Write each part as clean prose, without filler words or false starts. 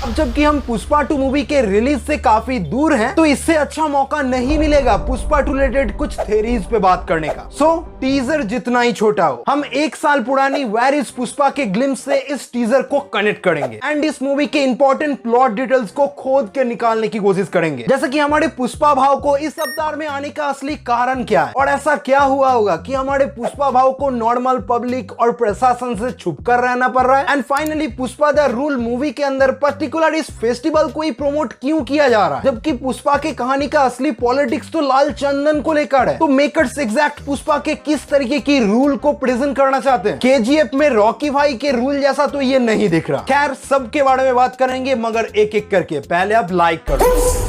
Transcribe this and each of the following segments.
अब जबकि हम पुष्पा 2 मूवी के रिलीज से काफी दूर हैं, तो इससे अच्छा मौका नहीं मिलेगा पुष्पा 2 रिलेटेड कुछ थ्योरीज पे बात करने का। टीजर जितना ही छोटा हो, हम 1 साल पुरानी वेयर इज पुष्पा के ग्लिम्स से इस टीजर को कनेक्ट करेंगे एंड इस मूवी के इंपॉर्टेंट प्लॉट डिटेल्स को खोद के निकालने की कोशिश करेंगे, जैसे कि हमारे पुष्पा भाव को इस अवतार में आने का असली कारण क्या है और ऐसा क्या हुआ होगा कि हमारे पुष्पा भाव को नॉर्मल पब्लिक और प्रशासन से छुप कर रहना पड़ रहा है। And finally Pushpa the rule movie के अंदर पर्टिकुलर इस फेस्टिवल को ही प्रमोट क्यों किया जा रहा है, जबकि पुष्पा की कहानी का असली पॉलिटिक्स तो लाल चंदन को लेकर है। तो मेकर्स एग्जैक्ट पुष्पा के किस तरीके की रूल को प्रेजेंट करना चाहते हैं? केजीएफ में रॉकी भाई के रूल जैसा तो ये नहीं दिख रहा। खैर, सबके बारे में बात करेंगे मगर एक एक करके। पहले आप लाइक करो।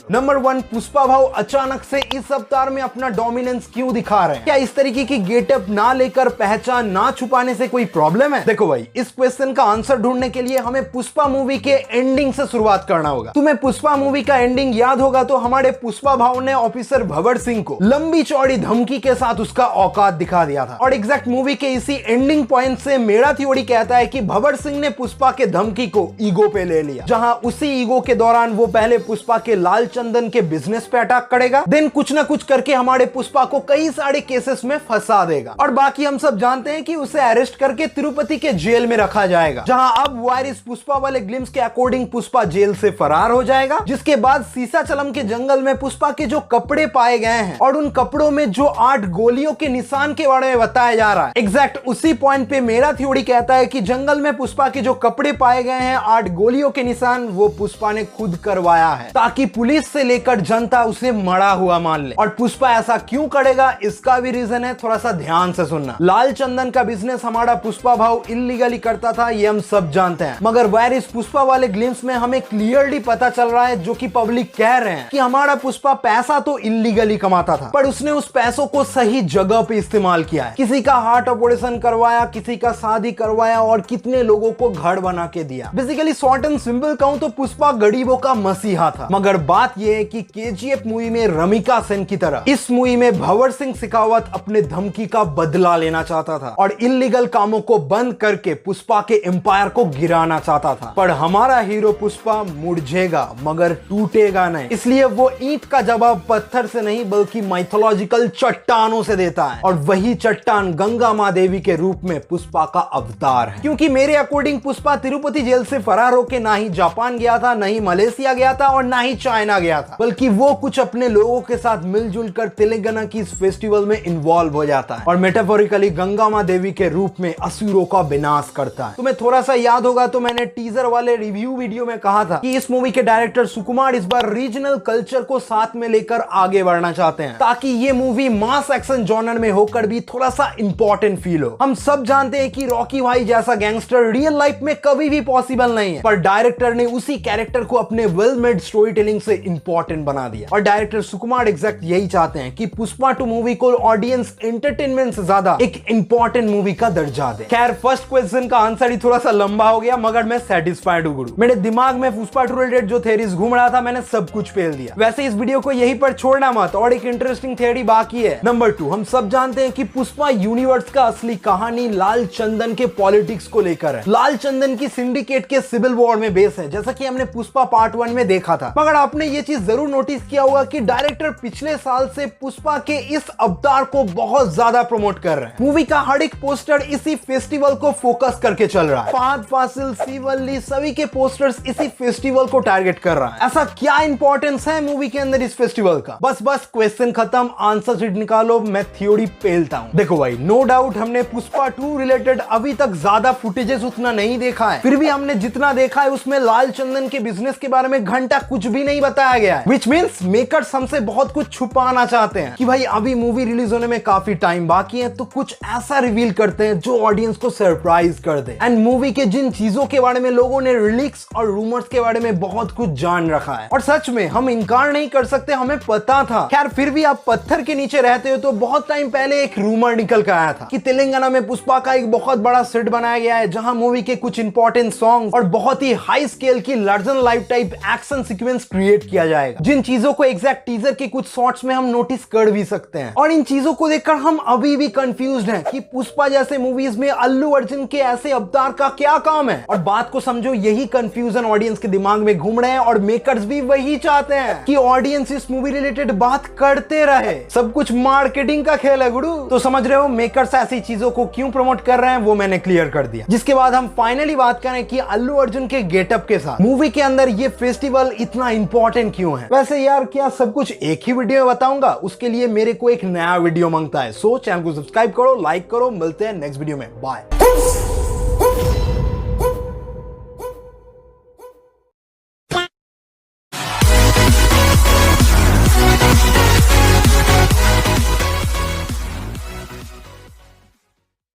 नंबर 1, पुष्पा भाव अचानक से इस अवतार में अपना डोमिनेंस क्यों दिखा रहे हैं? क्या इस तरीके की गेटअप ना लेकर पहचान ना छुपाने से कोई प्रॉब्लम है? देखो भाई, इस क्वेश्चन का आंसर ढूंढने के लिए हमें पुष्पा मूवी के एंडिंग से शुरुआत करना होगा। तुम्हें पुष्पा मूवी का एंडिंग याद होगा तो हमारे पुष्पा भाव ने ऑफिसर भवर सिंह को लंबी चौड़ी धमकी के साथ उसका औकात दिखा दिया था और एग्जैक्ट मूवी के इसी एंडिंग पॉइंट से मेरा थ्योरी कहता है कि भवर सिंह ने पुष्पा के धमकी को ईगो पे ले लिया, जहां उसी ईगो के दौरान वो पहले पुष्पा के लाल चंदन के बिजनेस पे अटैक करेगा, देन कुछ ना कुछ करके हमारे पुष्पा को कई सारे केसेस में फंसा देगा और बाकी हम सब जानते हैं कि उसे अरेस्ट करके तिरुपति के जेल में रखा जाएगा, जहां अब वायरस पुष्पा वाले ग्लिम्स के अकॉर्डिंग पुष्पा जेल से फरार हो जाएगा। जिसके बाद सीसाचलम के जंगल में पुष्पा के जो कपड़े पाए गए हैं और उन कपड़ों में जो 8 गोलियों के निशान के बारे में बताया जा रहा है, एग्जैक्ट उसी पॉइंट पे मेरा थ्योरी कहता है कि जंगल में पुष्पा के जो कपड़े पाए गए हैं 8 गोलियों के निशान, वो पुष्पा ने खुद करवाया है ताकि पुलिस से लेकर जनता उसे मरा हुआ मान ले। और पुष्पा ऐसा क्यों करेगा, इसका भी रीजन है, थोड़ा सा ध्यान से सुनना। लाल चंदन का बिजनेस हमारा पुष्पा भाव इल्लीगली करता था, ये हम सब जानते हैं, मगर वायर इस पुष्पा वाले ग्लिम्स में हमें क्लियरली पता चल रहा है, जो कि पब्लिक कह रहे हैं कि हमारा पुष्पा पैसा तो इल्लीगली कमाता था, पर उसने उस पैसों को सही जगह पे इस्तेमाल किया है। किसी का हार्ट ऑपरेशन करवाया, किसी का शादी करवाया और कितने लोगों को घर बना के दिया। बेसिकली शॉर्ट एंड सिंपल कहूं तो पुष्पा गरीबों का मसीहा था। मगर बात यह है कि केजीएफ मूवी में रमिका सेन की तरह इस मूवी में भवर सिंह शेखावत अपने धमकी का बदला लेना चाहता था और इल्लीगल कामों को बंद करके पुष्पा के एम्पायर को गिराना चाहता था। पर हमारा हीरो पुष्पा मुरझेगा मगर टूटेगा नहीं, इसलिए वो ईंट का जवाब पत्थर से नहीं बल्कि माइथोलॉजिकल चट्टानों से देता है और वही चट्टान गंगा मां देवी के रूप में पुष्पा का अवतार है। क्योंकि मेरे अकॉर्डिंग पुष्पा तिरुपति जेल से फरार होकर ना ही जापान गया था, ना ही मलेशिया गया था और ना ही चाइना गया था, बल्कि वो कुछ अपने लोगों के साथ मिलजुल कर तेलंगाना की इस फेस्टिवल में इन्वॉल्व हो जाता है और मेटाफोरिकली गंगा मां देवी के रूप में असुरों का विनाश करता है। तुम्हें थोड़ा सा याद होगा तो मैंने टीजर वाले रिव्यू वीडियो में कहा था कि इस मूवी के डायरेक्टर सुकुमार इस बार रीजनल कल्चर को साथ में लेकर आगे बढ़ना चाहते हैं ताकि ये मूवी मास एक्शन जॉनर में होकर भी थोड़ा सा इंपॉर्टेंट फील हो। हम सब जानते हैं कि रॉकी भाई जैसा गैंगस्टर रियल लाइफ में कभी भी पॉसिबल नहीं है, पर डायरेक्टर ने उसी कैरेक्टर को अपने वेल मेड स्टोरी टेलिंग से इंपॉर्टेंट बना दिया और डायरेक्टर सुकुमार एग्जैक्ट यही चाहते हैं कि पुष्पा 2 मूवी को ऑडियंस एंटरटेनमेंट से ज्यादा एक इंपॉर्टेंट मूवी का दर्जा दे। खैर, फर्स्ट क्वेश्चन का आंसर ही थोड़ा सा लंबा हो गया मगर मैं सेटिस्फाइड हूं गुरु। मेरे दिमाग में पुष्पा 2 रिलेटेड जो थ्योरीज घूम रहा था मैंने सब कुछ फेल दिया। वैसे इस वीडियो को यहीं पर छोड़ना मत, और एक इंटरेस्टिंग थ्योरी बाकी है। नंबर 2, हम सब जानते हैं कि पुष्पा यूनिवर्स का असली कहानी लाल चंदन के पॉलिटिक्स को लेकर है। लाल चंदन की सिंडिकेट के सिविल वॉर में बेस है, जैसा कि हमने पुष्पा पार्ट 1 में देखा था। मगर आपने ये चीज जरूर नोटिस किया होगा कि डायरेक्टर पिछले साल से पुष्पा के इस अवतार को बहुत ज्यादा प्रमोट कर रहे हैं। मूवी का हर एक पोस्टर इसी फेस्टिवल को फोकस करके चल रहा है। फहद फासिल, श्रीवल्ली सभी के पोस्टर्स इसी फेस्टिवल को टारगेट कर रहा है। ऐसा क्या इंपॉर्टेंस है मूवी के अंदर इस फेस्टिवल का? बस क्वेश्चन खत्म, आंसर शीट निकालो, मैं थ्योरी पेलता हूं। देखो भाई, नो डाउट हमने पुष्पा 2 रिलेटेड अभी तक ज्यादा फुटेजेस उतना नहीं देखा है, फिर भी हमने जितना देखा है उसमें लाल चंदन के बिजनेस के बारे में घंटा कुछ भी नहीं बताया गया है। विच मीन्स मेकर्स हमसे बहुत कुछ छुपाना चाहते हैं कि भाई अभी मूवी रिलीज होने में काफी टाइम बाकी है, तो कुछ ऐसा रिवील करते हैं जो ऑडियंस को सरप्राइज कर दे। एंड मूवी के जिन चीजों के बारे में लोगों ने लीक्स और रूमर्स के बारे में बहुत कुछ जान रखा है, और सच में हम इनकार नहीं कर सकते, हमें पता था। खैर, फिर भी आप पत्थर के नीचे रहते हो तो बहुत टाइम पहले एक रूमर निकल कर आया था कि तेलंगाना में पुष्पा का एक बहुत बड़ा सेट बनाया गया है, जहां मूवी के कुछ इंपॉर्टेंट सॉन्ग और बहुत ही हाई स्केल की larger life type action sequence create किया किया जाएगा, जिन चीजों को एग्जैक्ट टीजर के कुछ शॉट्स में हम नोटिस कर भी सकते हैं। और इन चीजों को देखकर हम अभी भी कंफ्यूज्ड हैं कि पुष्पा जैसे मूवीज में अल्लू अर्जुन के ऐसे अवतार का क्या काम है। और बात को समझो, यही कंफ्यूजन ऑडियंस के दिमाग में घूम रहे हैं और मेकर्स भी वही चाहते हैं कि ऑडियंस इस मूवी रिलेटेड बात करते रहे। सब कुछ मार्केटिंग का खेल है गुरु। तो समझ रहे हो मेकर्स ऐसी चीजों को क्यों प्रमोट कर रहे हैं, वो मैंने क्लियर कर दिया। जिसके बाद हम फाइनली बात करें कि अल्लू अर्जुन के गेटअप के साथ मूवी के अंदर ये फेस्टिवल इतना इंपॉर्टेंट क्यों है। वैसे यार क्या सब कुछ एक ही वीडियो में बताऊंगा, उसके लिए मेरे को एक नया वीडियो मांगता है। सो चैनल को सब्सक्राइब करो, लाइक करो, मिलते हैं नेक्स्ट वीडियो में। बाय।